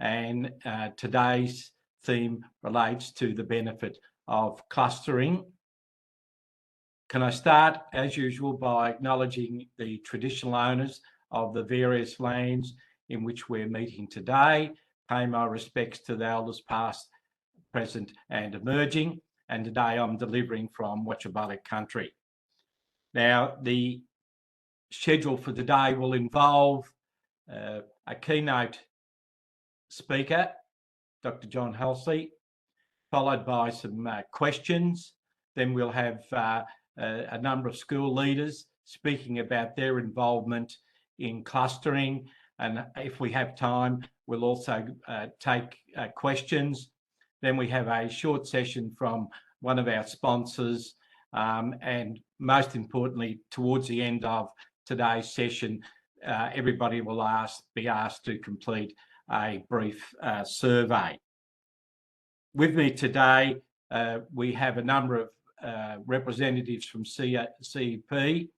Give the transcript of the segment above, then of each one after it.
and today's theme relates to the benefit of clustering. Can I start, as usual, by acknowledging the traditional owners of the various lands in which we're meeting today, pay my respects to the elders past, present and emerging, and today I'm delivering from Wotjobaluk country. Now, the schedule for today will involve a keynote speaker, Dr. John Halsey, followed by some questions. Then we'll have a number of school leaders speaking about their involvement in clustering. And if we have time, we'll also take questions. Then we have a short session from one of our sponsors. And most importantly, towards the end of today's session, everybody will be asked to complete a brief survey. With me today, we have a number of representatives from CEP.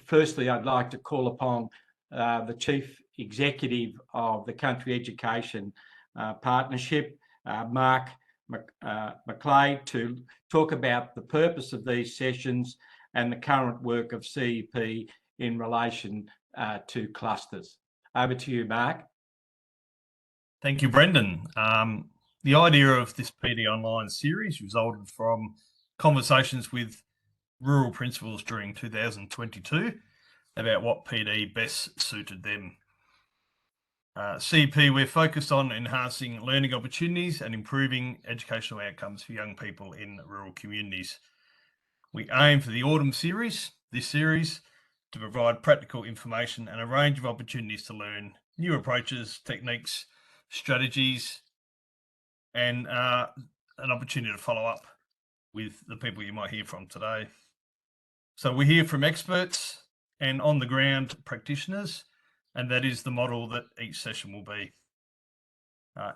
Firstly, I'd like to call upon the Chief Executive of the Country Education Partnership, Mark McLeod, to talk about the purpose of these sessions and the current work of CEP in relation to clusters. Over to you, Mark. Thank you, Brendan. The idea of this PD Online series resulted from conversations with rural principals during 2022 about what PD best suited them. CEP, we're focused on enhancing learning opportunities and improving educational outcomes for young people in rural communities. We aim for the autumn series, this series, to provide practical information and a range of opportunities to learn new approaches, techniques, strategies, and an opportunity to follow up with the people you might hear from today. So we hear from experts and on-the-ground practitioners, and that is the model that each session will be.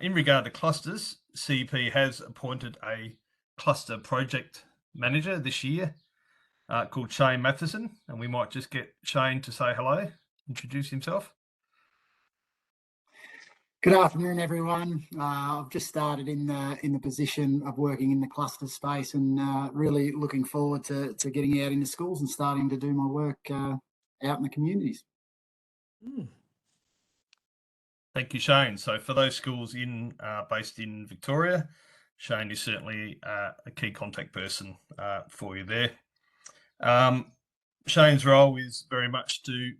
In regard to clusters, CEP has appointed a cluster project manager this year called Shane Matheson, and we might just get Shane to say hello, introduce himself. Good afternoon, everyone. I've just started in the position of working in the cluster space, and really looking forward to getting out into schools and starting to do my work out in the communities. Thank you, Shane. So for those schools based in Victoria, Shane is certainly a key contact person for you there. Shane's role is very much to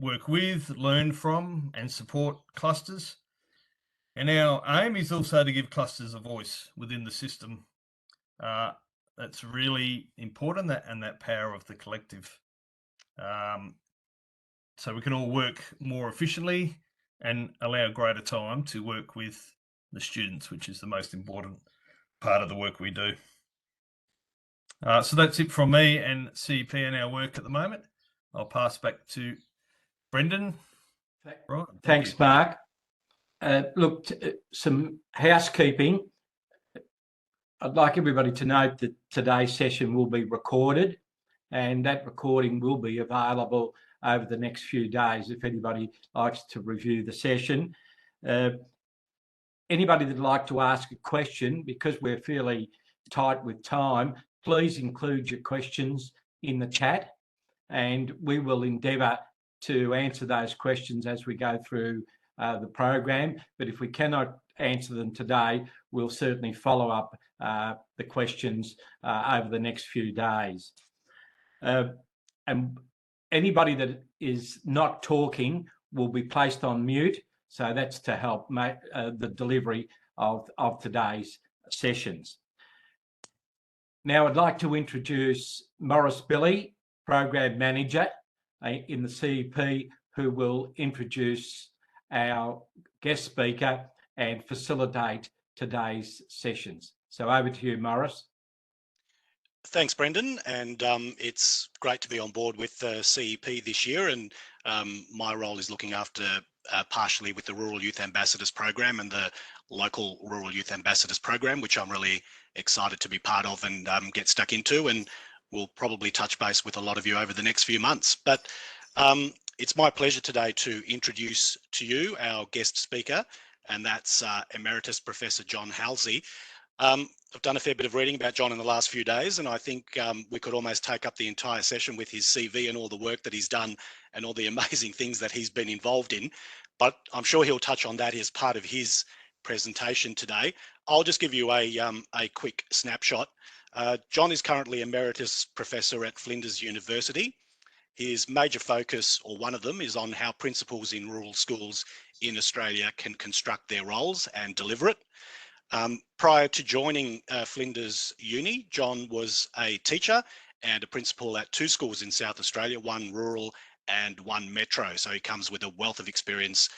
work with, learn from and support clusters. And our aim is also to give clusters a voice within the system. That's really important, that power of the collective. So we can all work more efficiently and allow greater time to work with the students, which is the most important part of the work we do. So that's it from me and CEP and our work at the moment. I'll pass back to Brendan. Right, thanks, Mark. Look, some housekeeping. I'd like everybody to note that today's session will be recorded, and that recording will be available over the next few days if anybody likes to review the session. Anybody that'd like to ask a question, because we're fairly tight with time, please include your questions in the chat, and we will endeavour to answer those questions as we go through the program. But if we cannot answer them today, we'll certainly follow up the questions over the next few days. And anybody that is not talking will be placed on mute. So that's to help make the delivery of today's sessions. Now I'd like to introduce Morris Billy, Program Manager in the CEP, who will introduce our guest speaker and facilitate today's sessions. So over to you, Morris. Thanks, Brendan, and it's great to be on board with CEP this year, and my role is looking after partially with the Rural Youth Ambassadors Program and the local Rural Youth Ambassadors Program, which I'm really excited to be part of and get stuck into, and we'll probably touch base with a lot of you over the next few months. But It's my pleasure today to introduce to you our guest speaker, and that's Emeritus Professor John Halsey. I've done a fair bit of reading about John in the last few days, and I think we could almost take up the entire session with his CV and all the work that he's done and all the amazing things that he's been involved in. But I'm sure he'll touch on that as part of his presentation today. I'll just give you a quick snapshot. John is currently Emeritus Professor at Flinders University. His major focus, or one of them, is on how principals in rural schools in Australia can construct their roles and deliver it. Prior to joining Flinders Uni, John was a teacher and a principal at 2 schools in South Australia, one rural and one metro. So he comes with a wealth of experience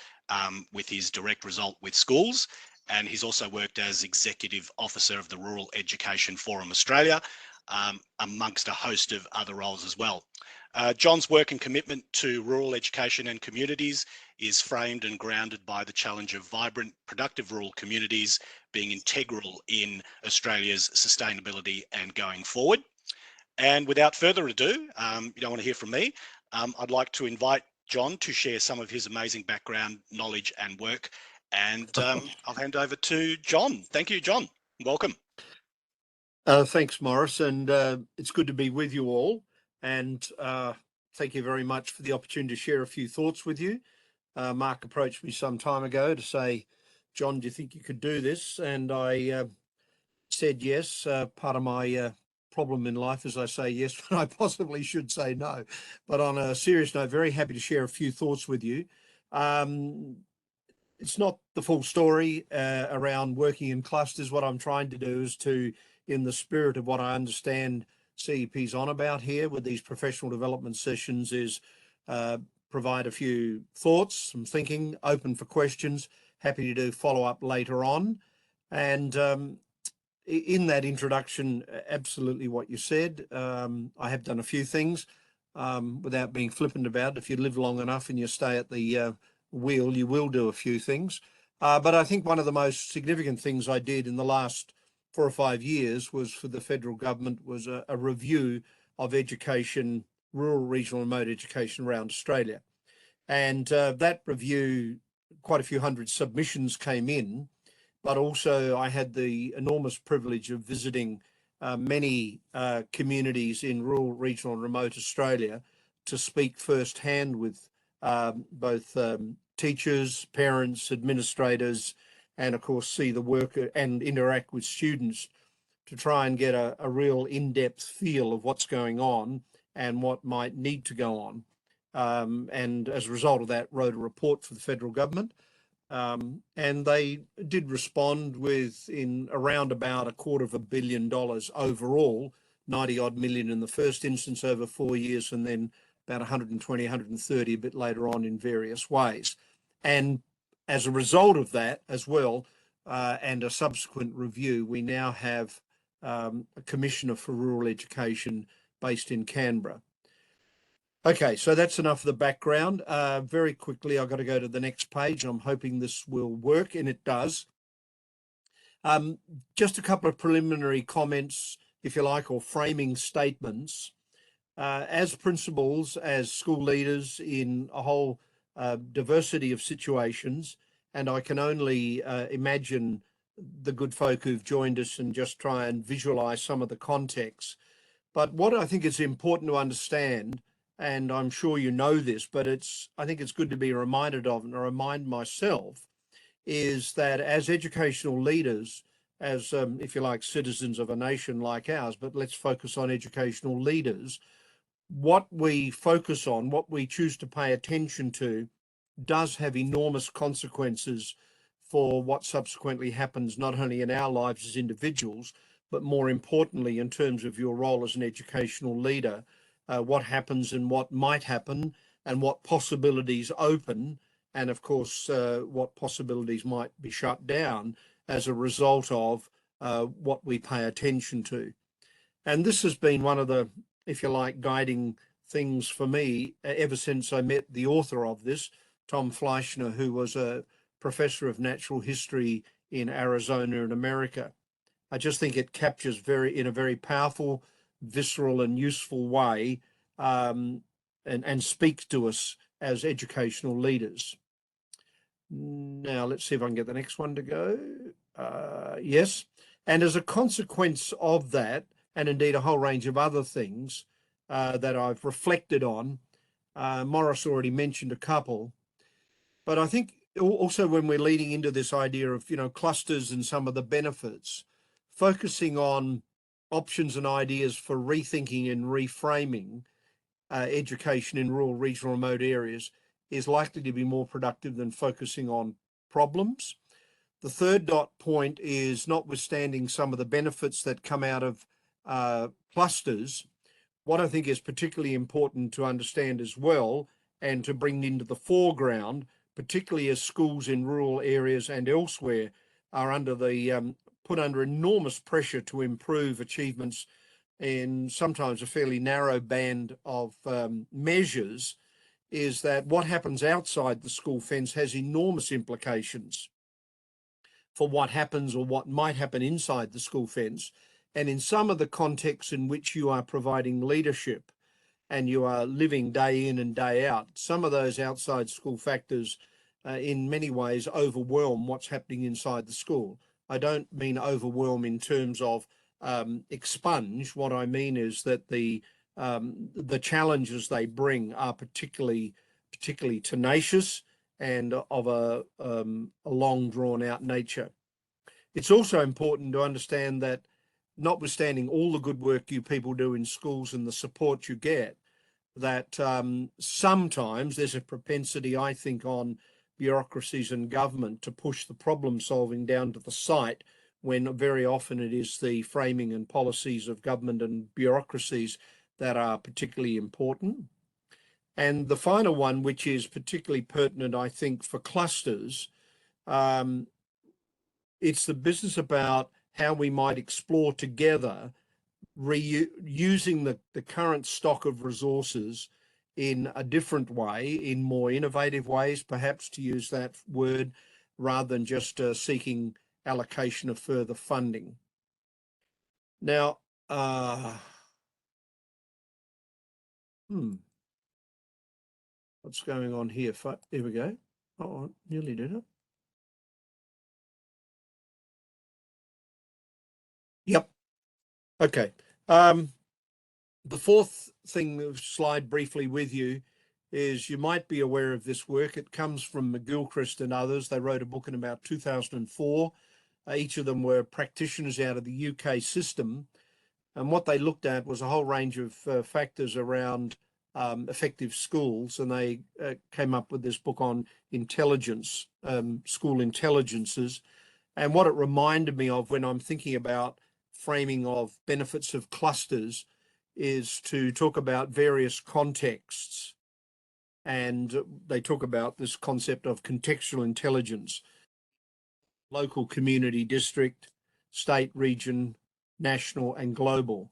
with his direct result with schools. And he's also worked as Executive Officer of the Rural Education Forum Australia, amongst a host of other roles as well. John's work and commitment to rural education and communities is framed and grounded by the challenge of vibrant, productive rural communities being integral in Australia's sustainability and going forward. And without further ado, you don't want to hear from me, I'd like to invite John to share some of his amazing background, knowledge and work. And I'll hand over to John. Thank you, John. Welcome. Thanks, Morris, and it's good to be with you all. And thank you very much for the opportunity to share a few thoughts with you. Mark approached me some time ago to say, John, do you think you could do this? And I said yes. Part of my problem in life is I say yes when I possibly should say no. But on a serious note, very happy to share a few thoughts with you. It's not the full story around working in clusters. What I'm trying to do is to, in the spirit of what I understand CEP's on about here with these professional development sessions, is provide a few thoughts, some thinking, open for questions. Happy to do follow up later on. And in that introduction, absolutely what you said. I have done a few things without being flippant about it. If you live long enough and you stay at the wheel, you will do a few things. But I think one of the most significant things I did in the last 4 or 5 years was for the federal government was a review of education, rural, regional, and remote education around Australia. And that review, quite a few hundred submissions came in, but also I had the enormous privilege of visiting many communities in rural, regional, and remote Australia to speak firsthand with both teachers, parents, administrators, and of course see the work and interact with students to try and get a real in-depth feel of what's going on and what might need to go on. And as a result of that, wrote a report for the federal government. And they did respond with in around about $250 million overall, 90 odd million in the first instance over 4 years, and then about 120, 130 a bit later on in various ways. And as a result of that as well, and a subsequent review, we now have a Commissioner for Rural Education based in Canberra. Okay, so that's enough of the background. Very quickly, I've got to go to the next page. I'm hoping this will work, and it does. Just a couple of preliminary comments, if you like, or framing statements. As principals, as school leaders in a whole diversity of situations, and I can only imagine the good folk who've joined us and just try and visualize some of the context. But what I think is important to understand, and I'm sure you know this, but I think it's good to be reminded of and to remind myself, is that as educational leaders, as if you like, citizens of a nation like ours, but let's focus on educational leaders, what we focus on, what we choose to pay attention to, does have enormous consequences for what subsequently happens not only in our lives as individuals, but more importantly in terms of your role as an educational leader, what happens and what might happen and what possibilities open, and of course what possibilities might be shut down as a result of what we pay attention to. And this has been one of the, if you like, guiding things for me ever since I met the author of this, Tom Fleischner, who was a professor of natural history in Arizona in America. I just think it captures in a very powerful, visceral and useful way and speaks to us as educational leaders. Now, let's see if I can get the next one to go. Yes. And as a consequence of that, and indeed a whole range of other things that I've reflected on, Morris already mentioned a couple, but I think also when we're leading into this idea of, clusters and some of the benefits, focusing on options and ideas for rethinking and reframing education in rural, regional, remote areas is likely to be more productive than focusing on problems. The third dot point is, notwithstanding some of the benefits that come out of clusters, what I think is particularly important to understand as well and to bring into the foreground, particularly as schools in rural areas and elsewhere are put under enormous pressure to improve achievements in sometimes a fairly narrow band of measures, is that what happens outside the school fence has enormous implications for what happens or what might happen inside the school fence. And in some of the contexts in which you are providing leadership and you are living day in and day out, some of those outside school factors in many ways overwhelm what's happening inside the school. I don't mean overwhelm in terms of expunge. What I mean is that the challenges they bring are particularly tenacious and of a long drawn out nature. It's also important to understand that, notwithstanding all the good work you people do in schools and the support you get, that sometimes there's a propensity, I think, on bureaucracies and government to push the problem solving down to the site, when very often it is the framing and policies of government and bureaucracies that are particularly important. And the final one, which is particularly pertinent, I think, for clusters, it's the business about how we might explore together using the current stock of resources in a different way, in more innovative ways, perhaps, to use that word, rather than just seeking allocation of further funding. Now, what's going on here? Here we go. Oh, I nearly did it. Yep. Okay. The fourth thing, slide briefly with you, is you might be aware of this work. It comes from McGilchrist and others. They wrote a book in about 2004. Each of them were practitioners out of the UK system. And what they looked at was a whole range of factors around effective schools. And they came up with this book on intelligence, school intelligences. And what it reminded me of when I'm thinking about framing of benefits of clusters is to talk about various contexts. And they talk about this concept of contextual intelligence: local, community, district, state, region, national, and global.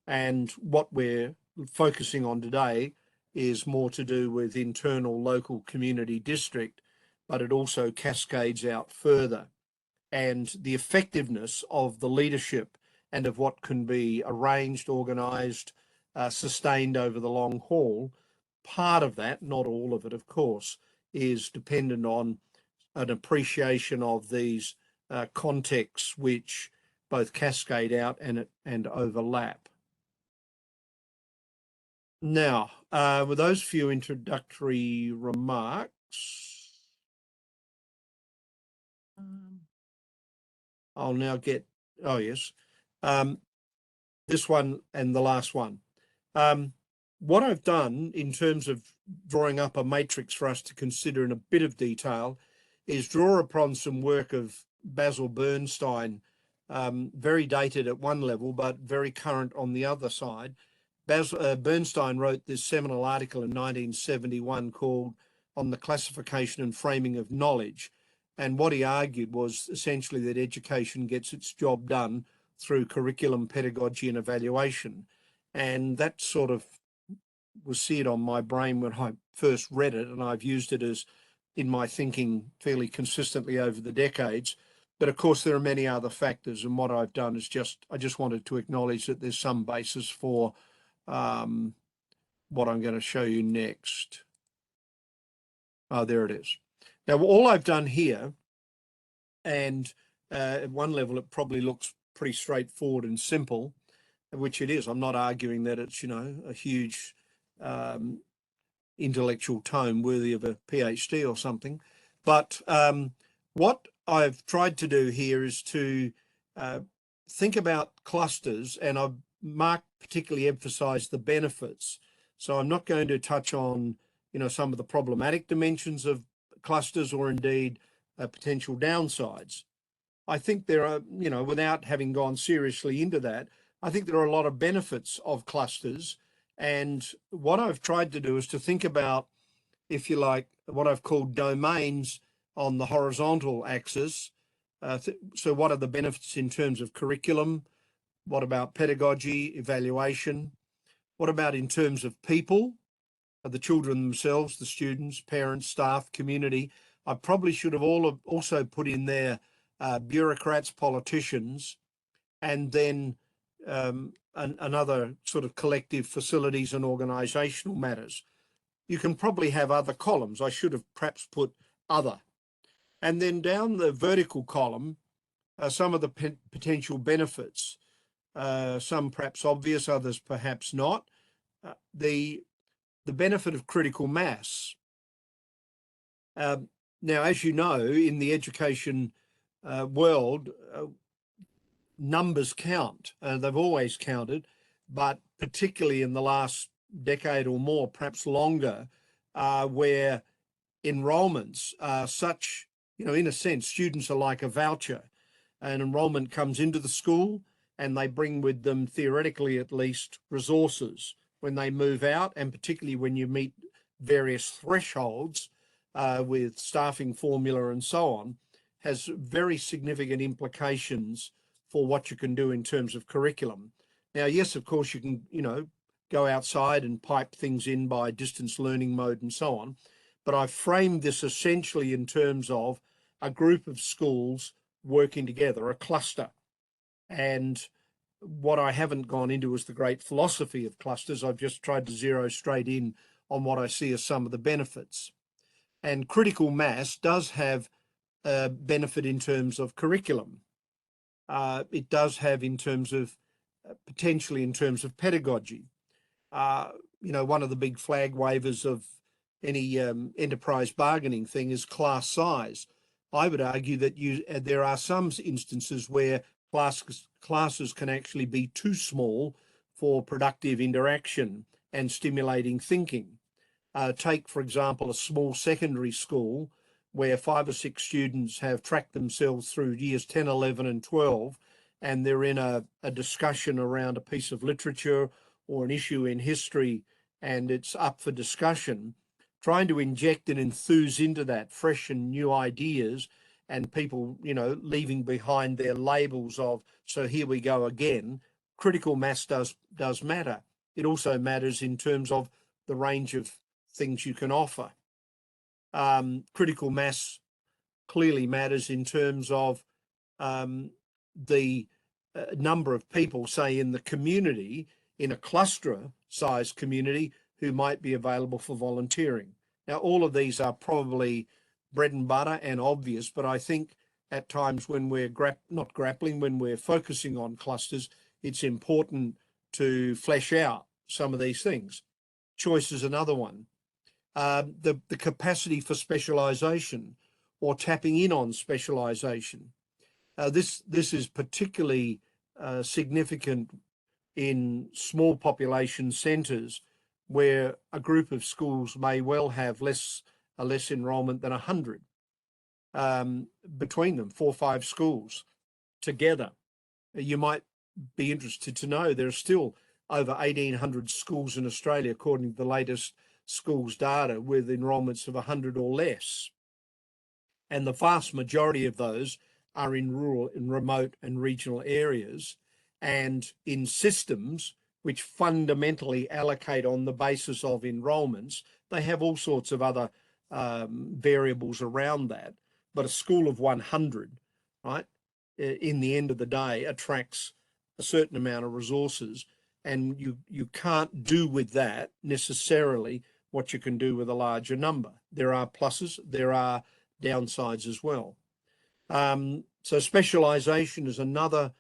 And what we're focusing on today is more to do with internal, local, community, district, but it also cascades out further. And the effectiveness of the leadership and of what can be arranged, organised, sustained over the long haul, part of that, not all of it, of course, is dependent on an appreciation of these contexts which both cascade out and overlap. Now, with those few introductory remarks, I'll now get, oh yes, this one and the last one. What I've done in terms of drawing up a matrix for us to consider in a bit of detail is draw upon some work of Basil Bernstein, very dated at one level, but very current on the other side. Bernstein wrote this seminal article in 1971 called On the Classification and Framing of Knowledge. And what he argued was essentially that education gets its job done through curriculum, pedagogy, and evaluation. And that sort of was seared on my brain when I first read it, and I've used it as in my thinking fairly consistently over the decades. But of course, there are many other factors, and what I've done is I just wanted to acknowledge that there's some basis for what I'm going to show you next. Oh, there it is. Now, all I've done here, and at one level, it probably looks pretty straightforward and simple, which it is. I'm not arguing that it's, you know, a huge intellectual tome worthy of a PhD or something. But what I've tried to do here is to think about clusters, and I've particularly emphasized the benefits. So I'm not going to touch on, you know, some of the problematic dimensions of clusters or indeed potential downsides. I think there are, you know, without having gone seriously into that, I think there are a lot of benefits of clusters. And what I've tried to do is to think about, if you like, what I've called domains on the horizontal axis. So what are the benefits in terms of curriculum? What about pedagogy, evaluation? What about in terms of people, the children themselves, the students, parents, staff, community? I probably should have also put in there bureaucrats, politicians, and then another sort of collective facilities and organisational matters. You can probably have other columns. I should have perhaps put other. And then down the vertical column, some of the potential benefits, some perhaps obvious, others perhaps not. The benefit of critical mass. Now, as you know, in the education world, numbers count. They've always counted, but particularly in the last decade or more, perhaps longer, where enrolments are such, you know, in a sense, students are like a voucher. An enrolment comes into the school and they bring with them, theoretically at least, resources. When they move out, and particularly when you meet various thresholds with staffing formula and so on, has very significant implications for what you can do in terms of curriculum. Now, yes, of course, you can, you know, go outside and pipe things in by distance learning mode and so on. But I've framed this essentially in terms of a group of schools working together, a cluster. And what I haven't gone into is the great philosophy of clusters. I've just tried to zero straight in on what I see as some of the benefits. And critical mass does have a benefit in terms of curriculum. It does have in terms of, potentially in terms of pedagogy. You know, one of the big flag wavers of any enterprise bargaining thing is class size. I would argue that there are some instances where classes can actually be too small for productive interaction and stimulating thinking. Take, for example, a small secondary school where 5 or 6 students have tracked themselves through years 10, 11 and 12, and they're in a discussion around a piece of literature or an issue in history, and it's up for discussion. Trying to inject and enthuse into that fresh and new ideas, and people, you know, leaving behind their labels of, so here we go again. Critical mass does matter. It also matters in terms of the range of things you can offer. Critical mass clearly matters in terms of the number of people, say, in the community, in a cluster size community, who might be available for volunteering. Now, all of these are probably bread and butter and obvious, but I think at times when we're when we're focusing on clusters, it's important to flesh out some of these things. Choice is another one. The capacity for specialisation or tapping in on specialisation. This is particularly significant in small population centres where a group of schools may well have less enrolment than 100 between them, 4 or 5 schools together. You might be interested to know there are still over 1,800 schools in Australia, according to the latest schools data, with enrolments of 100 or less. And the vast majority of those are in rural, in remote and regional areas, and in systems which fundamentally allocate on the basis of enrolments. They have all sorts of other variables around that. But a school of 100, right, in the end of the day, attracts a certain amount of resources, and you can't do with that necessarily what you can do with a larger number. There are pluses, there are downsides as well. So specialisation is another,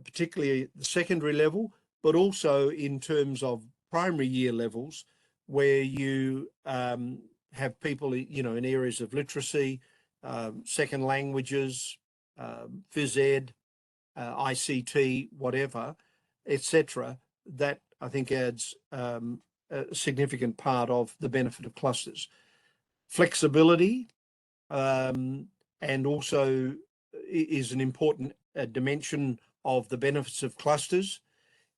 particularly at the secondary level, but also in terms of primary year levels, where you have people, you know, in areas of literacy, second languages, phys ed, ICT, whatever, etc. That I think adds a significant part of the benefit of clusters. Flexibility and also is an important dimension of the benefits of clusters.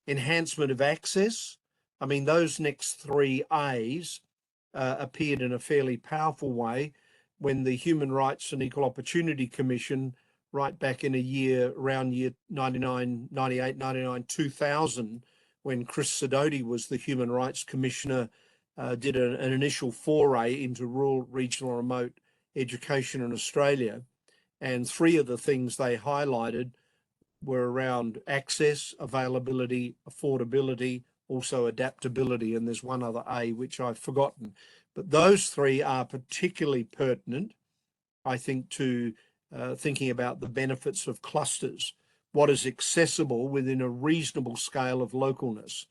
Enhancement of access. I mean, those next three A's appeared in a fairly powerful way when the Human Rights and Equal Opportunity Commission, right back in around year 99, 98, 99, 2000, when Chris Sidoti was the Human Rights Commissioner, did an initial foray into rural, regional, remote education in Australia. And three of the things they highlighted were around access, availability, affordability, also adaptability, and there's one other A which I've forgotten. But those three are particularly pertinent, I think, to thinking about the benefits of clusters. What is accessible within a reasonable scale of localness?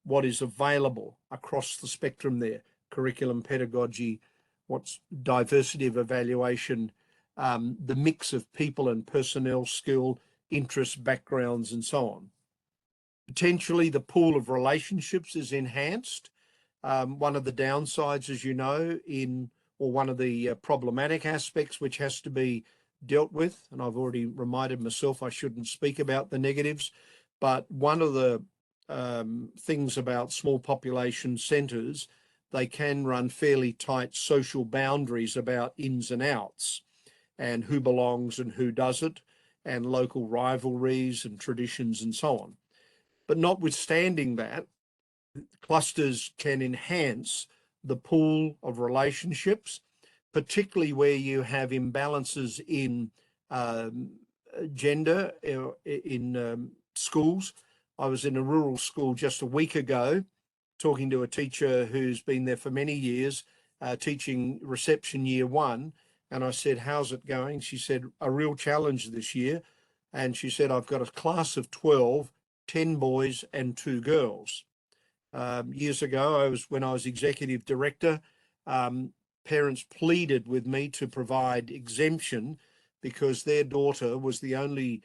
What is available across the spectrum there? Curriculum, pedagogy, what's diversity of evaluation, the mix of people and personnel, skill, interests, backgrounds, and so on. Potentially the pool of relationships is enhanced. One of the downsides, as you know, or one of the problematic aspects which has to be dealt with, and I've already reminded myself I shouldn't speak about the negatives, but one of the things about small population centres, they can run fairly tight social boundaries about ins and outs and who belongs and who doesn't, and local rivalries and traditions and so on. But notwithstanding that, clusters can enhance the pool of relationships, particularly where you have imbalances in gender in schools. I was in a rural school just a week ago talking to a teacher who's been there for many years, teaching reception year 1. And I said, how's it going? She said, a real challenge this year. And she said, I've got a class of 12, 10 boys and 2 girls. Years ago, when I was executive director, parents pleaded with me to provide exemption because their daughter was the only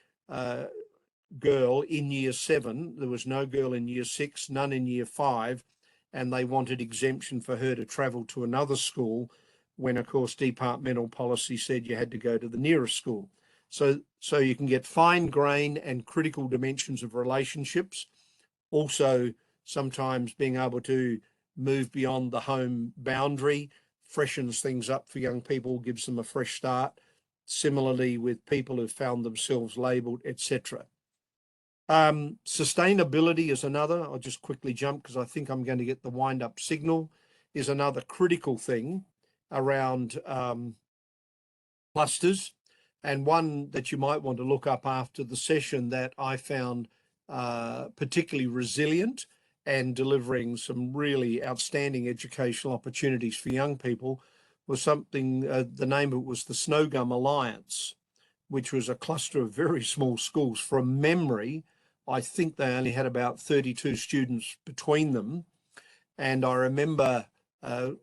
girl in year 7. There was no girl in year 6, none in year 5, and they wanted exemption for her to travel to another school when, of course, departmental policy said you had to go to the nearest school. So you can get fine-grained and critical dimensions of relationships. Also, sometimes being able to move beyond the home boundary freshens things up for young people, gives them a fresh start. Similarly with people who've found themselves labelled, etc. Sustainability is another. I'll just quickly jump because I think I'm going to get the wind-up signal, is another critical thing around clusters, and one that you might want to look up after the session that I found particularly resilient and delivering some really outstanding educational opportunities for young people was something, the name of it was the Snow Gum Alliance, which was a cluster of very small schools. From memory, I think they only had about 32 students between them. And I remember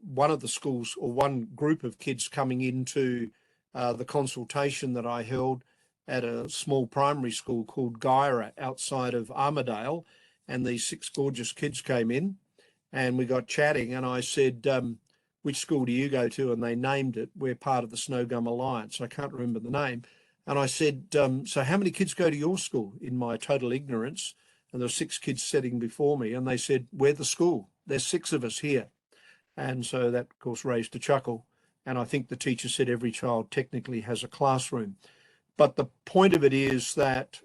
one of the schools, or one group of kids, coming into the consultation that I held at a small primary school called Gyra outside of Armidale, and these 6 gorgeous kids came in and we got chatting, and I said, which school do you go to? And they named it. We're part of the Snow Gum Alliance. I can't remember the name. And I said, so how many kids go to your school? In my total ignorance. And there were 6 kids sitting before me, and they said, we're the school. There's 6 of us here. And so that, of course, raised a chuckle. And I think the teacher said every child technically has a classroom. But the point of it is that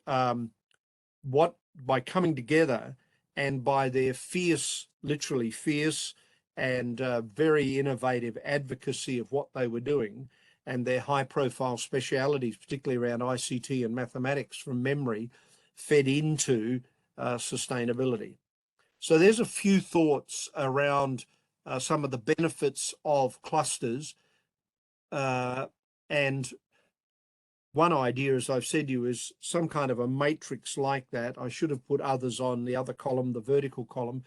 by coming together and by their fierce, literally fierce and very innovative advocacy of what they were doing, and their high profile specialities, particularly around ICT and mathematics from memory, fed into sustainability. So there's a few thoughts around some of the benefits of clusters. And one idea, as I've said to you, is some kind of a matrix like that. I should have put others on the other column, the vertical column,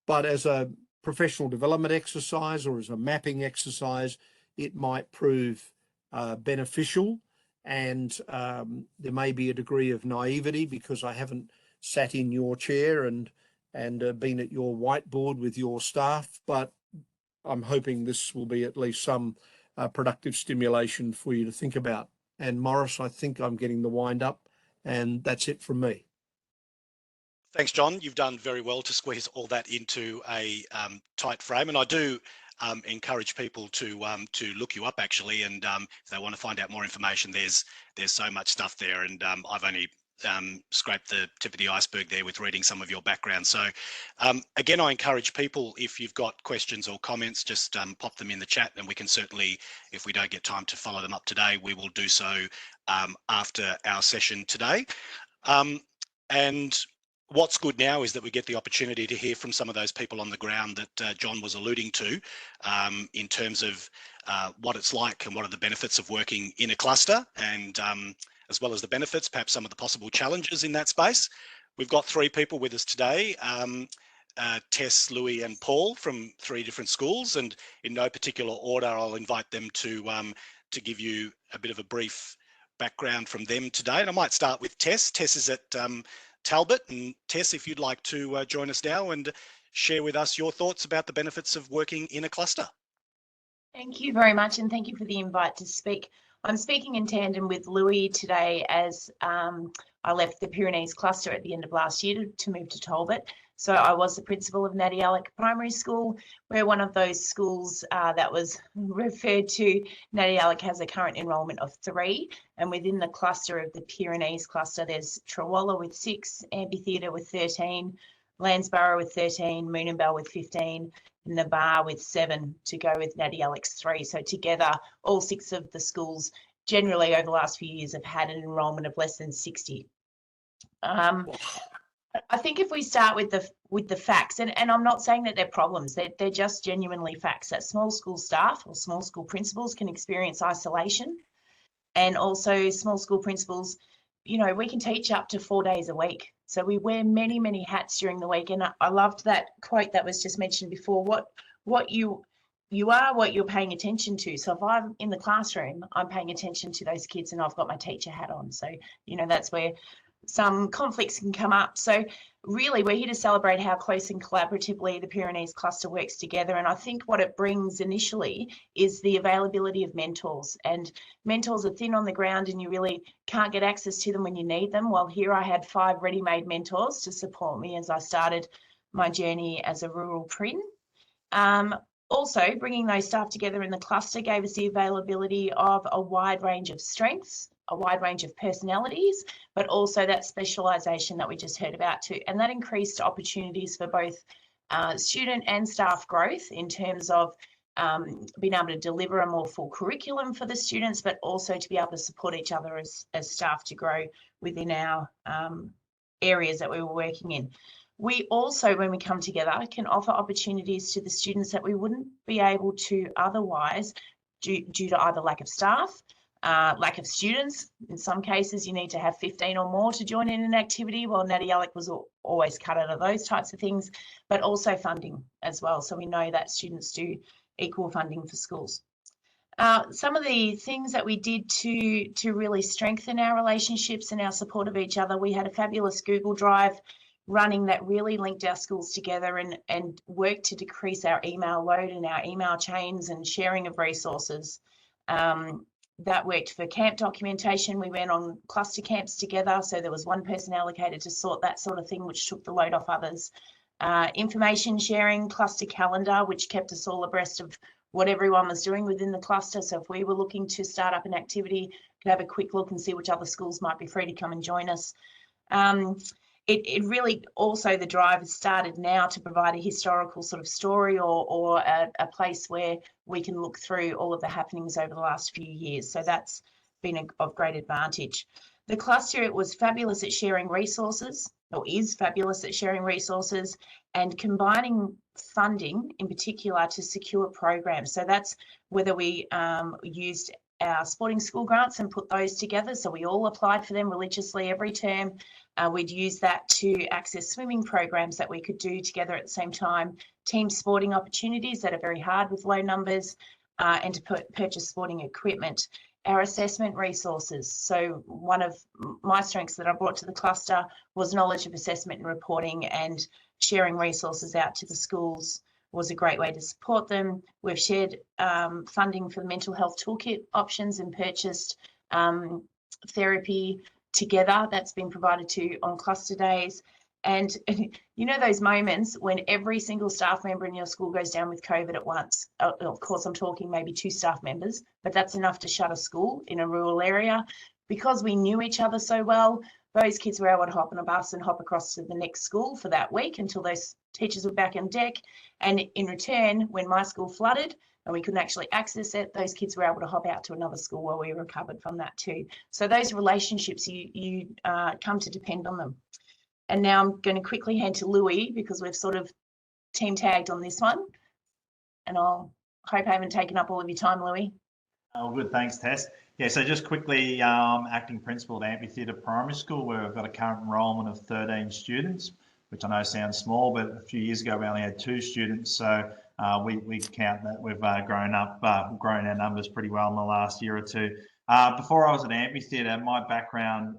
but as a professional development exercise or as a mapping exercise, it might prove beneficial. And there may be a degree of naivety because I haven't sat in your chair and been at your whiteboard with your staff, but I'm hoping this will be at least some productive stimulation for you to think about. And Morris, I think I'm getting the wind up, and that's it from me. Thanks, John. You've done very well to squeeze all that into a tight frame, and I do encourage people to look you up actually, and if they want to find out more information, there's so much stuff there, and I've only scraped the tip of the iceberg there with reading some of your background. So again, I encourage people, if you've got questions or comments, just pop them in the chat, and we can certainly, if we don't get time to follow them up today, we will do so after our session today. And what's good now is that we get the opportunity to hear from some of those people on the ground that John was alluding to in terms of what it's like and what are the benefits of working in a cluster, and as well as the benefits, perhaps some of the possible challenges in that space. We've got 3 people with us today, Tess, Louis and Paul from 3 different schools, and in no particular order, I'll invite them to give you a bit of a brief background from them today. And I might start with Tess. Tess is at Talbot, and Tess, if you'd like to join us now and share with us your thoughts about the benefits of working in a cluster. Thank you very much, and thank you for the invite to speak. I'm speaking in tandem with Louis today, as I left the Pyrenees cluster at the end of last year to move to Talbot. So I was the principal of Talbot Primary School. We're one of those schools that was referred to. Talbot has a current enrolment of 3, and within the cluster of the Pyrenees cluster, there's Trawalla with 6, Amphitheatre with 13, Landsborough with 13, Moonambell with 15, and the Bar with 7 to go with Talbot's 3. So together, all 6 of the schools generally over the last few years have had an enrolment of less than 60. I think if we start with the facts, and I'm not saying that they're problems, they're just genuinely facts, that small school staff or small school principals can experience isolation, and also small school principals, you know, we can teach up to 4 days a week. So we wear many, many hats during the week. And I loved that quote that was just mentioned before, what you are what you're paying attention to. So if I'm in the classroom, I'm paying attention to those kids and I've got my teacher hat on. So, you know, that's where some conflicts can come up. So really, we're here to celebrate how close and collaboratively the Pyrenees cluster works together. And I think what it brings initially is the availability of mentors. And mentors are thin on the ground and you really can't get access to them when you need them. Well, here I had 5 ready-made mentors to support me as I started my journey as a rural prin. Also, bringing those staff together in the cluster gave us the availability of a wide range of strengths, a wide range of personalities, but also that specialisation that we just heard about too. And that increased opportunities for both student and staff growth in terms of being able to deliver a more full curriculum for the students, but also to be able to support each other as staff to grow within our areas that we were working in. We also, when we come together, can offer opportunities to the students that we wouldn't be able to otherwise due to either lack of staff, lack of students. In some cases, you need to have 15 or more to join in an activity, while Talbot was always cut out of those types of things, but also funding as well. So we know that students do equal funding for schools. Some of the things that we did to really strengthen our relationships and our support of each other, we had a fabulous Google Drive running that really linked our schools together and worked to decrease our email load and our email chains and sharing of resources. That worked for camp documentation. We went on cluster camps together, so there was one person allocated to sort that sort of thing, which took the load off others. Information sharing, cluster calendar, which kept us all abreast of what everyone was doing within the cluster. So if we were looking to start up an activity, could have a quick look and see which other schools might be free to come and join us. It really also, the drive has started now to provide a historical sort of story or a place where we can look through all of the happenings over the last few years. So that's been of great advantage. The cluster, it was fabulous at sharing resources. or is fabulous at sharing resources and combining funding in particular to secure programs. So that's whether we used our sporting school grants and put those together. So we all applied for them religiously every term. We'd use that to access swimming programs that we could do together at the same time, team sporting opportunities that are very hard with low numbers, and to purchase sporting equipment. Our assessment resources. So one of my strengths that I brought to the cluster was knowledge of assessment and reporting, and sharing resources out to the schools was a great way to support them. We've shared funding for the mental health toolkit options and purchased therapy together that's been provided to on cluster days. And you know those moments when every single staff member in your school goes down with COVID at once. Of course, I'm talking maybe 2 staff members, but that's enough to shut a school in a rural area. Because we knew each other so well, those kids were able to hop on a bus and hop across to the next school for that week until those teachers were back on deck. And in return, when my school flooded and we couldn't actually access it, those kids were able to hop out to another school while we recovered from that too. So those relationships, you come to depend on them. And now I'm going to quickly hand to Louis because we've sort of team tagged on this one. And I'll hope I haven't taken up all of your time, Louis. Oh, good. Thanks, Tess. Yeah, so just quickly, acting principal at Amphitheatre Primary School, where we've got a current enrolment of 13 students, which I know sounds small, but a few years ago we only had 2 students. So we count that we've grown our numbers pretty well in the last year or 2. Before I was at Amphitheatre, my background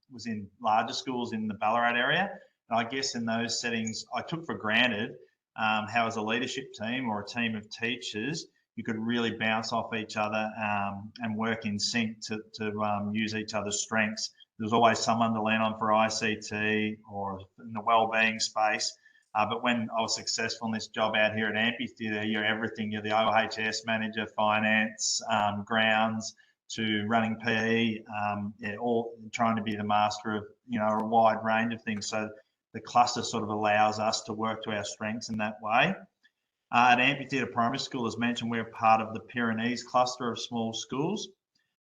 was in larger schools in the Ballarat area. And I guess in those settings, I took for granted how as a leadership team or a team of teachers, you could really bounce off each other and work in sync to use each other's strengths. There was always someone to lean on for ICT or in the wellbeing space. But when I was successful in this job out here at Amphitheatre, you're everything. You're the OHS manager, finance, grounds, to running PE, all trying to be the master of, a wide range of things. So the cluster sort of allows us to work to our strengths in that way. At Amphitheatre Primary School, as mentioned, we're part of the Pyrenees cluster of small schools.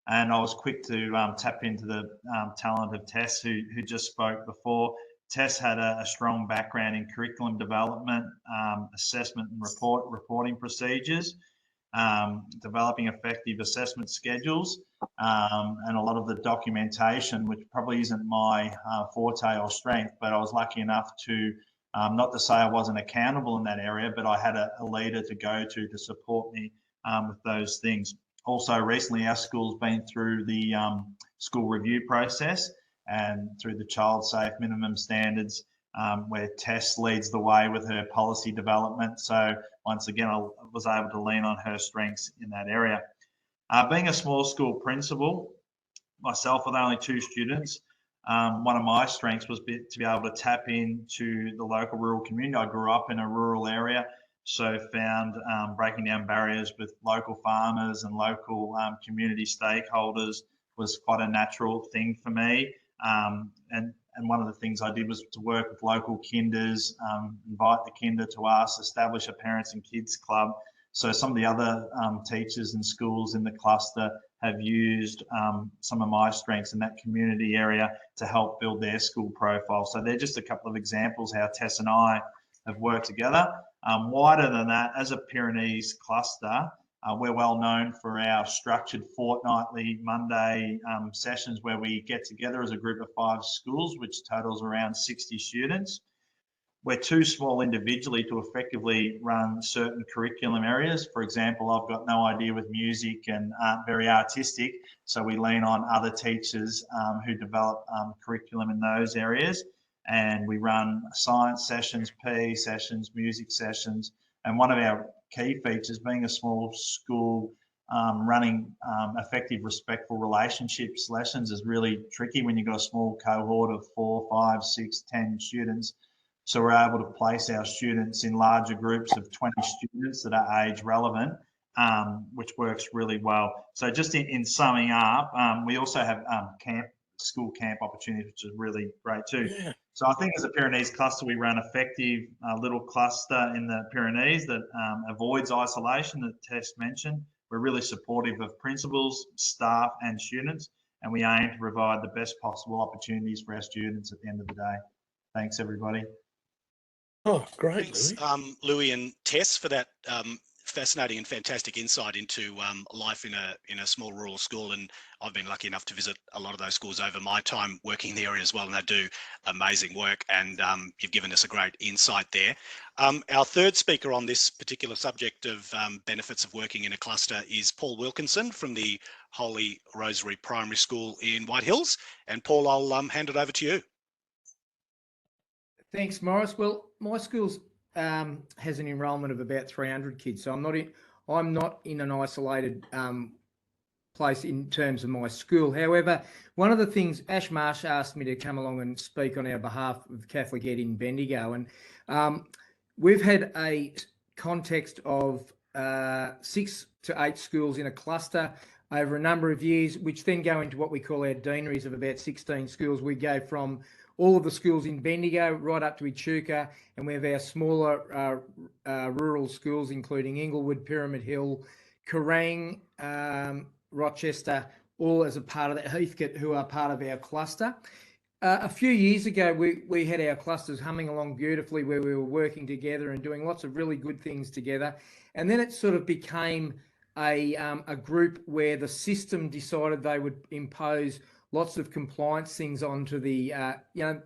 And I was quick to tap into the talent of Tess, who just spoke before. Tess had a strong background in curriculum development, assessment and reporting procedures, developing effective assessment schedules, and a lot of the documentation, which probably isn't my forte or strength, but I was lucky enough to, not to say I wasn't accountable in that area, but I had a leader to go to support me with those things. Also, recently our school's been through the school review process and through the child safe minimum standards, where Tess leads the way with her policy development. So once again, I was able to lean on her strengths in that area. Being a small school principal, myself with only 2 students, one of my strengths was to be able to tap into the local rural community. I grew up in a rural area, so found breaking down barriers with local farmers and local community stakeholders was quite a natural thing for me. And one of the things I did was to work with local kinders, invite the kinder to us, establish a parents and kids club. So some of the other teachers and schools in the cluster have used some of my strengths in that community area to help build their school profile. So they're just a couple of examples how Tess and I have worked together. Wider than that, as a Pyrenees cluster, we're well known for our structured fortnightly Monday sessions where we get together as a group of 5 schools, which totals around 60 students. We're too small individually to effectively run certain curriculum areas. For example, I've got no idea with music and aren't very artistic, so we lean on other teachers who develop curriculum in those areas. And we run science sessions, PE sessions, music sessions. And one of our key features, being a small school, running effective, respectful relationships lessons is really tricky when you've got a small cohort of 4, 5, 6, 10 students. So we're able to place our students in larger groups of 20 students that are age relevant, which works really well. So just in summing up, we also have school camp opportunities, which is really great too. Yeah. So I think as a Pyrenees cluster, we run effective little cluster in the Pyrenees that avoids isolation that Tess mentioned. We're really supportive of principals, staff and students, and we aim to provide the best possible opportunities for our students at the end of the day. Thanks, everybody. Oh, great, Thanks, Louis. Louis and Tess, for that fascinating and fantastic insight into life in a small rural school. And I've been lucky enough to visit a lot of those schools over my time working in the area as well, and they do amazing work. And you've given us a great insight there. Our third speaker on this particular subject of benefits of working in a cluster is Paul Wilkinson from the Holy Rosary Primary School in White Hills. And Paul, I'll hand it over to you. Thanks, Morris. Well, my school's has an enrolment of about 300 kids, so I'm not in an isolated place in terms of my school. However, one of the things Ash Marsh asked me to come along and speak on our behalf of Catholic Ed in Bendigo, and we've had a context of 6 to 8 schools in a cluster over a number of years, which then go into what we call our deaneries of about 16 schools. We go from all of the schools in Bendigo right up to Echuca, and we have our smaller rural schools, including Inglewood, Pyramid Hill, Kerrang, Rochester, all as a part of that, Heathcote, who are part of our cluster. A few years ago, we had our clusters humming along beautifully, where we were working together and doing lots of really good things together. And then it sort of became a group where the system decided they would impose lots of compliance things onto the,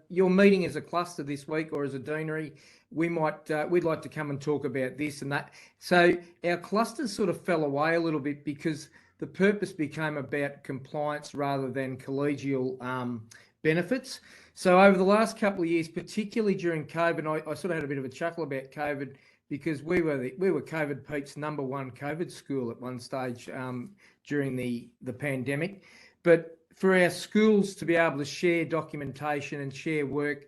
your meeting as a cluster this week or as a deanery, we'd like to come and talk about this and that. So our clusters sort of fell away a little bit because the purpose became about compliance rather than collegial benefits. So over the last couple of years, particularly during COVID, I sort of had a bit of a chuckle about COVID because we were COVID Pete's #1 COVID school at one stage during the pandemic. But for our schools to be able to share documentation and share work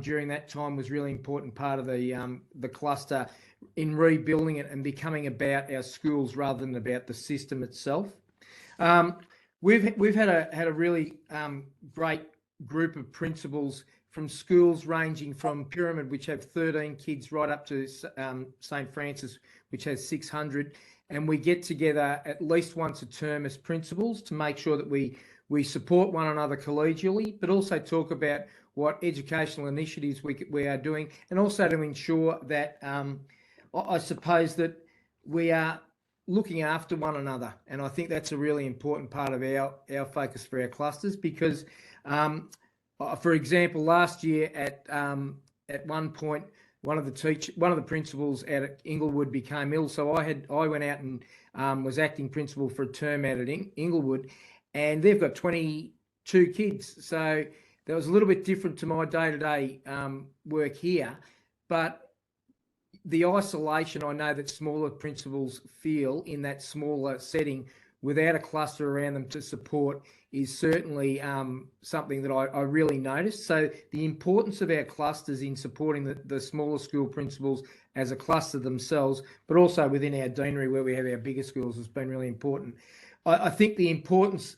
during that time was really important part of the cluster in rebuilding it and becoming about our schools rather than about the system itself. We've had a really great group of principals from schools ranging from Pyramid, which have 13 kids, right up to St. Francis, which has 600. And we get together at least once a term as principals to make sure that we support one another collegially, but also talk about what educational initiatives we are doing, and also to ensure that I suppose that we are looking after one another. And I think that's a really important part of our focus for our clusters, because for example, last year at one point, one of the principals out at Inglewood became ill, so I went out and was acting principal for a term out at Inglewood, and they've got 22 kids. So that was a little bit different to my day-to-day work here, but the isolation I know that smaller principals feel in that smaller setting without a cluster around them to support is certainly something that I really noticed. So the importance of our clusters in supporting the smaller school principals as a cluster themselves, but also within our deanery where we have our bigger schools, has been really important. I think the importance,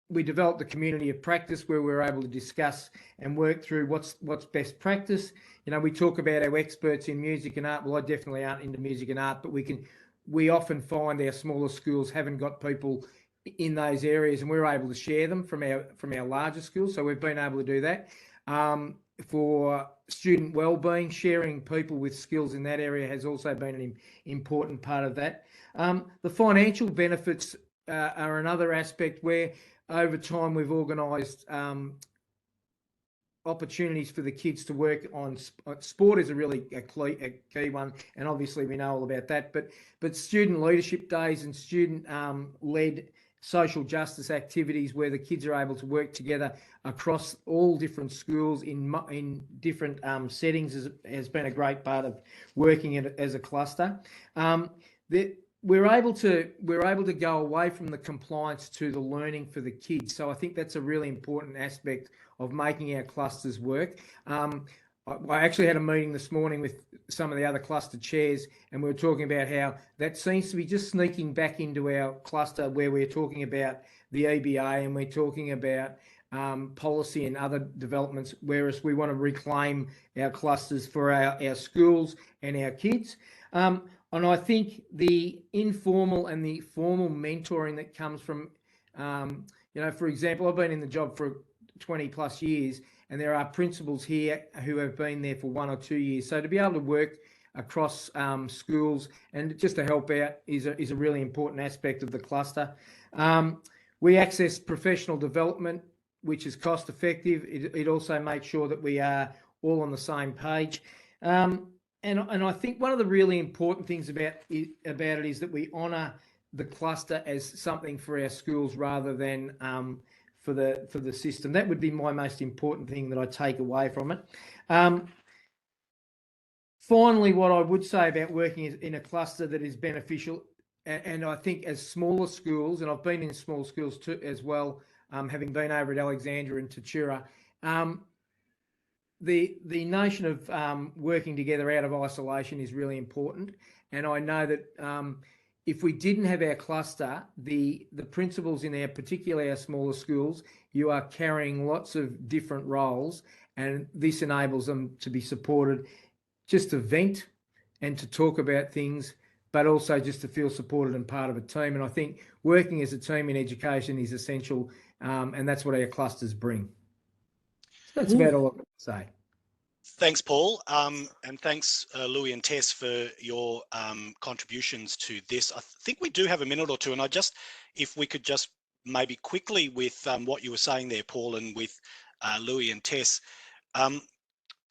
we developed a community of practice where we're able to discuss and work through what's best practice. You know, we talk about our experts in music and art. Well, I definitely aren't into music and art, but we often find our smaller schools haven't got people in those areas, and we're able to share them from our larger schools. So we've been able to do that. For student wellbeing, sharing people with skills in that area has also been an important part of that. The financial benefits are another aspect where over time we've organised opportunities for the kids to work on sport is a really key one, and obviously we know all about that, but student leadership days and student led social justice activities where the kids are able to work together across all different schools in different settings has been a great part of working as a cluster. We're able to go away from the compliance to the learning for the kids. So I think that's a really important aspect of making our clusters work. I actually had a meeting this morning with some of the other cluster chairs, and we were talking about how that seems to be just sneaking back into our cluster where we're talking about the EBA and we're talking about policy and other developments, whereas we want to reclaim our clusters for our schools and our kids. And I think the informal and the formal mentoring that comes from, for example, I've been in the job for 20 plus years, and there are principals here who have been there for 1 or 2 years. So to be able to work across schools and just to help out is a really important aspect of the cluster. We access professional development, which is cost effective. It also makes sure that we are all on the same page. And I think one of the really important things about it is that we honour the cluster as something for our schools rather than for the system. That would be my most important thing that I take away from it. Finally, what I would say about working in a cluster that is beneficial, and I think as smaller schools, and I've been in small schools too as well, having been over at Alexandra and Tatura, the notion of working together out of isolation is really important. And I know that if we didn't have our cluster, the principals in our, particularly our smaller schools, you are carrying lots of different roles, and this enables them to be supported just to vent and to talk about things, but also just to feel supported and part of a team. And I think working as a team in education is essential, and that's what our clusters bring. So that's about all I can say. Thanks, Paul. And thanks, Louis and Tess, for your contributions to this. I think we do have a minute or two, and if we could just maybe quickly with what you were saying there, Paul, and with Louis and Tess,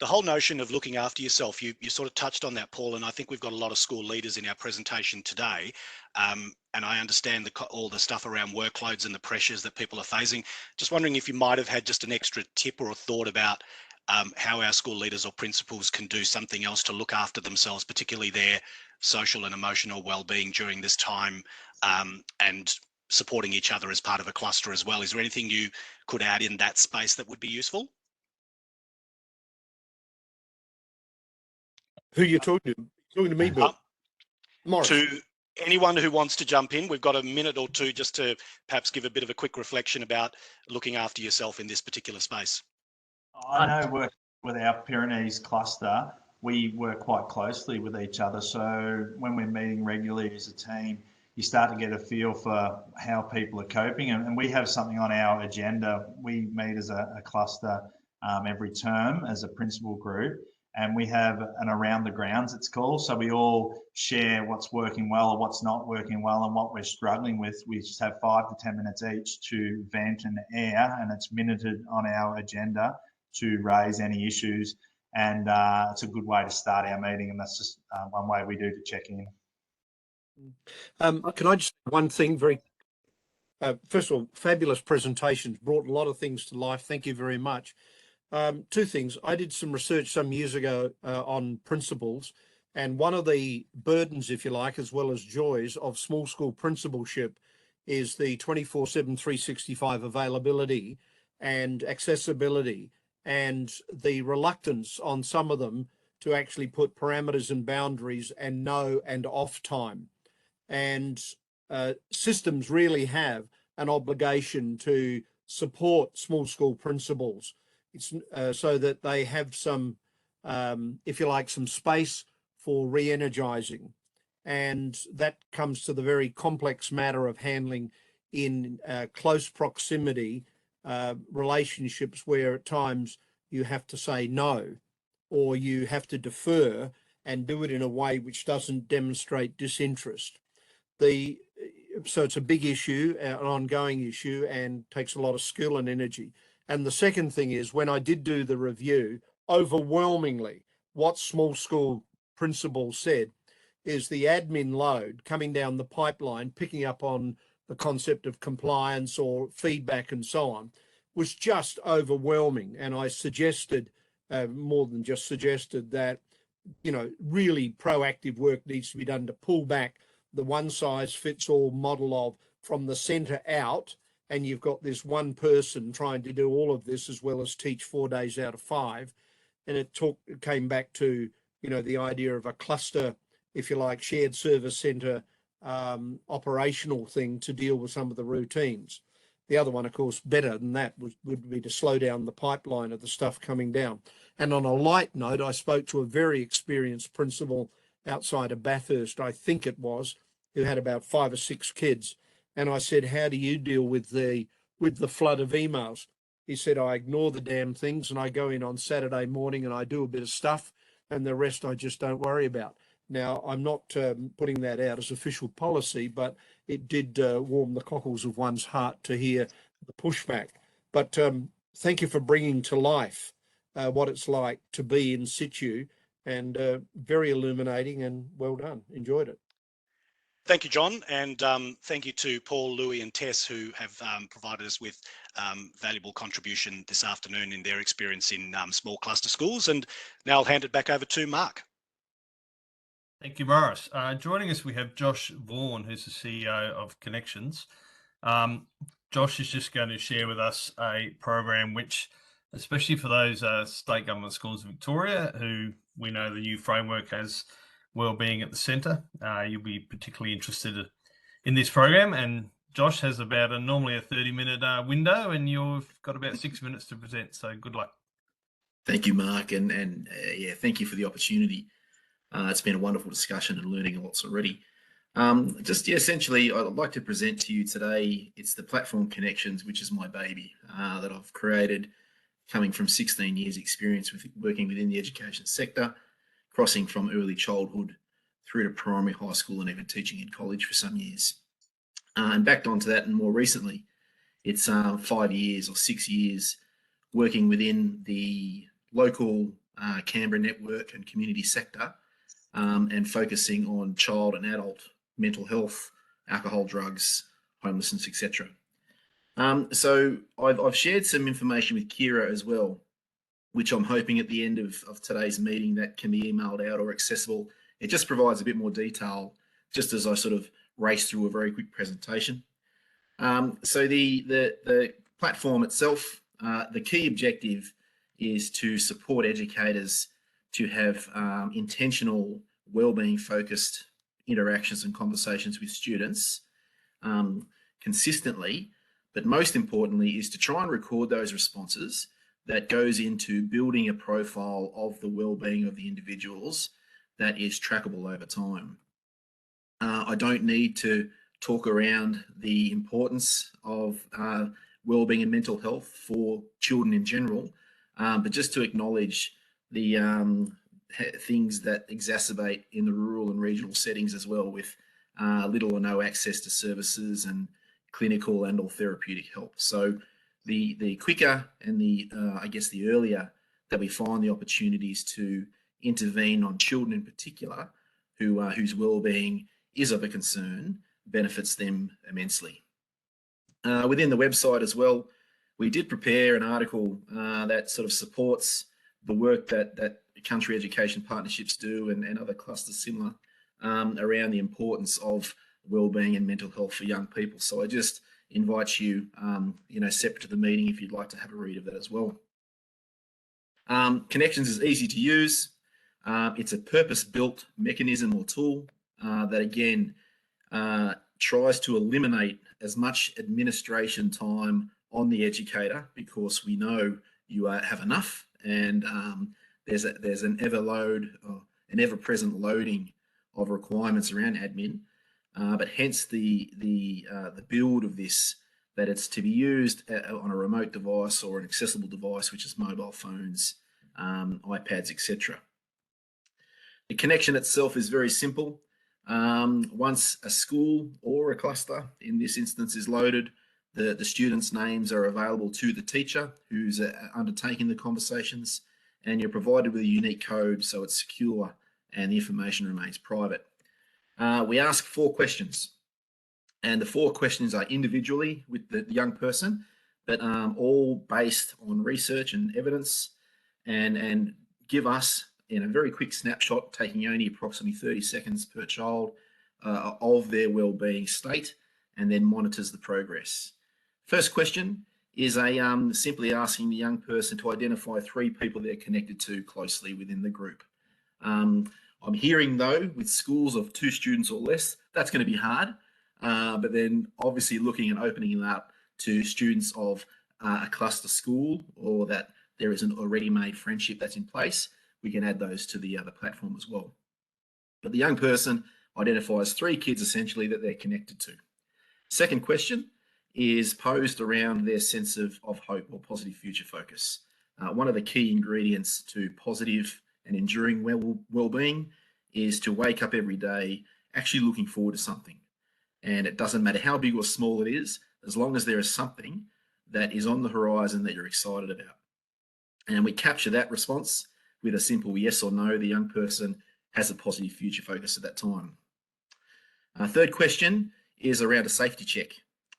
the whole notion of looking after yourself, you sort of touched on that, Paul, and I think we've got a lot of school leaders in our presentation today. And I understand all the stuff around workloads and the pressures that people are facing. Just wondering if you might have had just an extra tip or a thought about how our school leaders or principals can do something else to look after themselves, particularly their social and emotional well-being during this time, and supporting each other as part of a cluster as well. Is there anything you could add in that space that would be useful? Who are you talking to? Talking to me, Bill? Morris. To anyone who wants to jump in, we've got a minute or two just to perhaps give a bit of a quick reflection about looking after yourself in this particular space. I know with our Pyrenees cluster, we work quite closely with each other. So when we're meeting regularly as a team, you start to get a feel for how people are coping. And we have something on our agenda. We meet as a cluster every term as a principal group. And we have an around the grounds, it's called. So we all share what's working well or what's not working well and what we're struggling with. We just have 5 to 10 minutes each to vent and air, and it's minuted on our agenda to raise any issues. And it's a good way to start our meeting. And that's just one way we do to check in. Can I just say one thing very, first of all, fabulous presentations, brought a lot of things to life. Thank you very much. Two things. I did some research some years ago on principals, and one of the burdens, if you like, as well as joys of small school principalship is the 24/7, 365 availability and accessibility, and the reluctance on some of them to actually put parameters and boundaries and no and off time. And systems really have an obligation to support small school principals. It's so that they have some, if you like, some space for re-energizing. And that comes to the very complex matter of handling in close proximity relationships where at times you have to say no, or you have to defer and do it in a way which doesn't demonstrate disinterest. So it's a big issue, an ongoing issue, and takes a lot of skill and energy. And the second thing is, when I did do the review, overwhelmingly, what small school principals said is the admin load coming down the pipeline, picking up on the concept of compliance or feedback and so on, was just overwhelming. And I suggested, more than just suggested, that, you know, really proactive work needs to be done to pull back the one-size-fits-all model of from the centre out, and you've got this one person trying to do all of this as well as teach 4 days out of 5. And it came back to, you know, the idea of a cluster, if you like, shared service centre operational thing to deal with some of the routines. The other one, of course, better than that would be to slow down the pipeline of the stuff coming down. And on a light note, I spoke to a very experienced principal outside of Bathurst, I think it was, who had about 5 or 6 kids. And I said, how do you deal with the flood of emails? He said, I ignore the damn things and I go in on Saturday morning and I do a bit of stuff and the rest I just don't worry about. Now, I'm not putting that out as official policy, but it did warm the cockles of one's heart to hear the pushback. But thank you for bringing to life what it's like to be in situ, and very illuminating and well done. Enjoyed it. Thank you, John, and thank you to Paul, Louis and Tess, who have provided us with valuable contribution this afternoon in their experience in small cluster schools. And now I'll hand it back over to Mark. Thank you, Morris. Joining us, we have Josh Vaughn, who's the CEO of Kinnections. Josh is just going to share with us a program which, especially for those state government schools in Victoria, who we know the new framework has wellbeing at the centre, you'll be particularly interested in this program. And Josh has about normally a 30-minute window, and you've got about 6 minutes to present. So good luck. Thank you, Mark, and yeah, thank you for the opportunity. It's been a wonderful discussion and learning lots already. Essentially, I'd like to present to you today, it's the platform Kinnections, which is my baby that I've created, coming from 16 years experience with working within the education sector, crossing from early childhood through to primary, high school, and even teaching in college for some years. And backed onto that, and more recently, it's 5 years or 6 years working within the local Canberra network and community sector, and focusing on child and adult mental health, alcohol, drugs, homelessness, etc. So I've shared some information with Kira as well, which I'm hoping at the end of today's meeting that can be emailed out or accessible. It just provides a bit more detail, just as I sort of race through a very quick presentation. So the platform itself, the key objective is to support educators to have intentional wellbeing focused interactions and conversations with students consistently, but most importantly is to try and record those responses that goes into building a profile of the wellbeing of the individuals that is trackable over time. I don't need to talk around the importance of wellbeing and mental health for children in general, but just to acknowledge the things that exacerbate in the rural and regional settings as well, with little or no access to services and clinical and or therapeutic help. So the quicker and the I guess the earlier that we find the opportunities to intervene on children in particular whose wellbeing is of a concern, benefits them immensely. Within the website as well, we did prepare an article that sort of supports the work that country education partnerships do and other clusters similar around the importance of wellbeing and mental health for young people. So I just invite you, separate to the meeting, if you'd like to have a read of that as well. Kinnections is easy to use. It's a purpose-built mechanism or tool that again tries to eliminate as much administration time on the educator, because we know you have enough, and there's an ever-present loading of requirements around admin, but hence the build of this, that it's to be used on a remote device or an accessible device, which is mobile phones, iPads, etc. The connection itself is very simple. Once a school or a cluster, in this instance, is loaded, the students' names are available to the teacher who's undertaking the conversations, and you're provided with a unique code so it's secure and the information remains private. We ask 4 questions, and the 4 questions are individually with the young person, but all based on research and evidence, and give us, in a very quick snapshot, taking only approximately 30 seconds per child, of their wellbeing state, and then monitors the progress. First question is simply asking the young person to identify 3 people they're connected to closely within the group. I'm hearing, though, with schools of 2 students or less, that's going to be hard, but then obviously looking and opening it up to students of a cluster school, or that there is an already made friendship that's in place, we can add those to the other platform as well. But the young person identifies 3 kids essentially that they're connected to. Second question is posed around their sense of hope or positive future focus. One of the key ingredients to positive and enduring well-being is to wake up every day actually looking forward to something. And it doesn't matter how big or small it is, as long as there is something that is on the horizon that you're excited about. And we capture that response with a simple yes or no. The young person has a positive future focus at that time. Third question is around a safety check.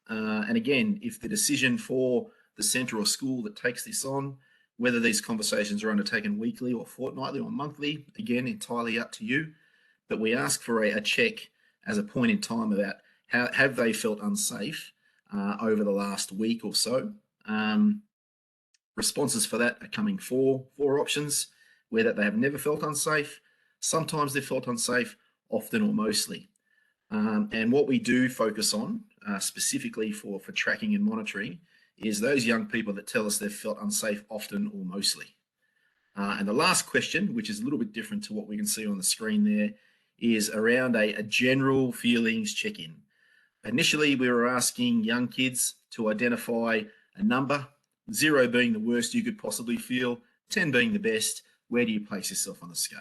And again, if the decision for the centre or school that takes this on, whether these conversations are undertaken weekly or fortnightly or monthly, again, entirely up to you. But we ask for a check as a point in time about how have they felt unsafe over the last week or so. Responses for that are coming four options, where that they have never felt unsafe, sometimes they've felt unsafe, often or mostly. And what we do focus on specifically for tracking and monitoring is those young people that tell us they've felt unsafe often or mostly. And the last question, which is a little bit different to what we can see on the screen there, is around a general feelings check-in. Initially, we were asking young kids to identify a number, 0 being the worst you could possibly feel, 10 being the best. Where do you place yourself on the scale?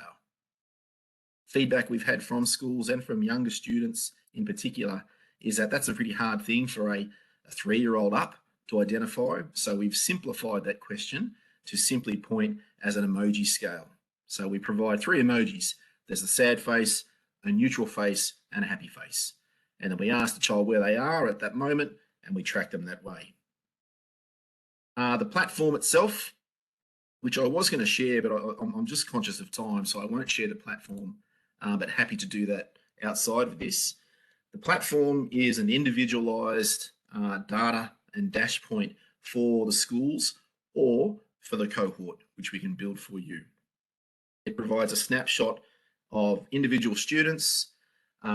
Feedback we've had from schools and from younger students in particular is that that's a pretty hard thing for a 3-year-old up to identify. So we've simplified that question to simply point as an emoji scale. So we provide 3 emojis. There's a sad face, a neutral face, and a happy face. And then we ask the child where they are at that moment, and we track them that way. The platform itself, which I was going to share, but I'm just conscious of time, so I won't share the platform, but happy to do that outside of this. The platform is an individualized data and dash point for the schools or for the cohort, which we can build for you. It provides a snapshot of individual students,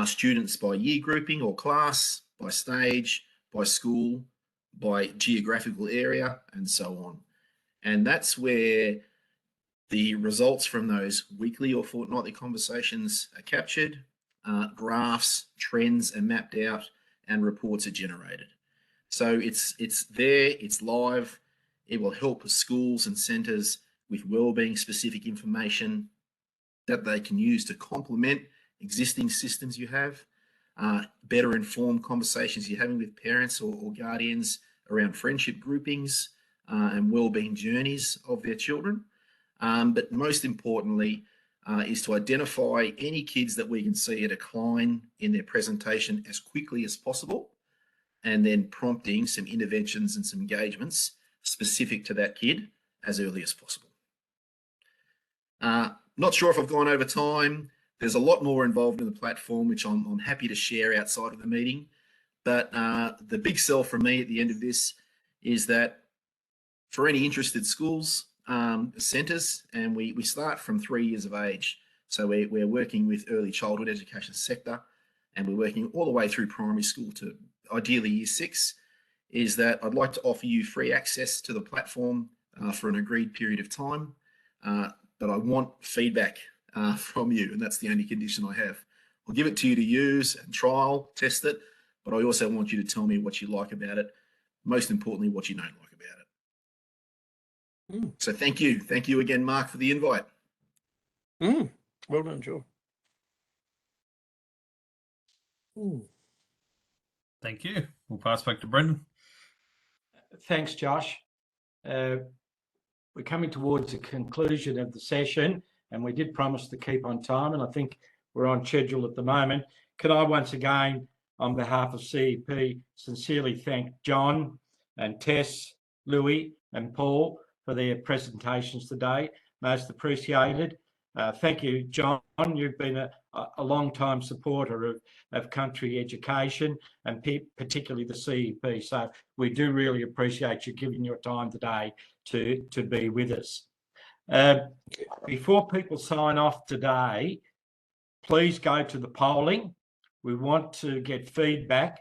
students by year grouping or class, by stage, by school, by geographical area, and so on. And that's where the results from those weekly or fortnightly conversations are captured, graphs, trends are mapped out, and reports are generated. So it's there, it's live. It will help schools and centres with wellbeing specific information that they can use to complement existing systems you have, better informed conversations you're having with parents or guardians around friendship groupings and wellbeing journeys of their children. But most importantly is to identify any kids that we can see a decline in their presentation as quickly as possible, and then prompting some interventions and some engagements specific to that kid as early as possible. Not sure if I've gone over time. There's a lot more involved in the platform, which I'm happy to share outside of the meeting. But the big sell from me at the end of this is that for any interested schools, centres, and we start from 3 years of age. So we're working with early childhood education sector, and we're working all the way through primary school to ideally year 6, is that I'd like to offer you free access to the platform for an agreed period of time. But I want feedback from you, and that's the only condition I have. I'll give it to you to use and trial, test it, but I also want you to tell me what you like about it. Most importantly, what you don't like about it. So thank you. Thank you again, Mark, for the invite. Well done, Joe. Thank you. We'll pass back to Brendan. Thanks, Josh. We're coming towards the conclusion of the session, and we did promise to keep on time, and I think we're on schedule at the moment. Could I once again, on behalf of CEP, sincerely thank John and Tess, Louis and Paul for their presentations today. Most appreciated. Thank you, John. You've been a long-time supporter of country education and particularly the CEP. So we do really appreciate you giving your time today to be with us. Before people sign off today, please go to the polling. We want to get feedback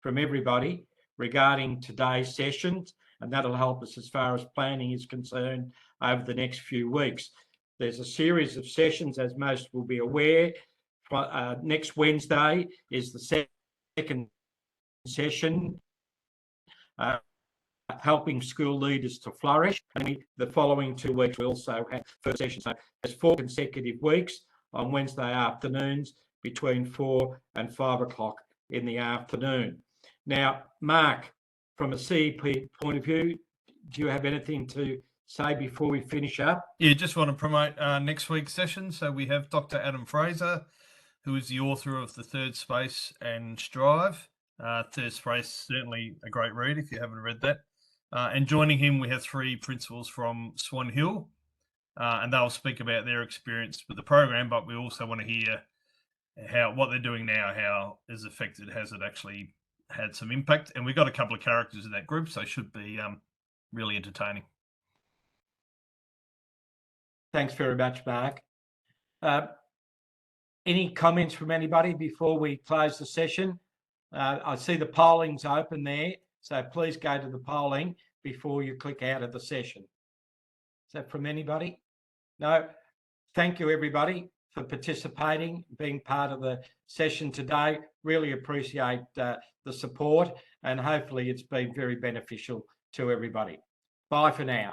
from everybody regarding today's sessions, and that'll help us as far as planning is concerned over the next few weeks. There's a series of sessions, as most will be aware. Next Wednesday is the second session helping school leaders to flourish. And the following 2 weeks, we also have first session. So there's 4 consecutive weeks on Wednesday afternoons between 4 and 5 o'clock in the afternoon. Now, Mark, from a CEP point of view, do you have anything to say before we finish up? Yeah, just want to promote next week's session. So we have Dr. Adam Fraser, who is the author of The Third Space and Strive. Third Space, certainly a great read if you haven't read that. And joining him, we have 3 principals from Swan Hill, and they'll speak about their experience with the program, but we also want to hear what they're doing now, how as affected has it actually had some impact. And we've got a couple of characters in that group, so it should be really entertaining. Thanks very much, Mark. Any comments from anybody before we close the session? I see the polling's open there, so please go to the polling before you click out of the session. Is that from anybody? No. Thank you, everybody, for participating, being part of the session today. Really appreciate the support, and hopefully it's been very beneficial to everybody. Bye for now.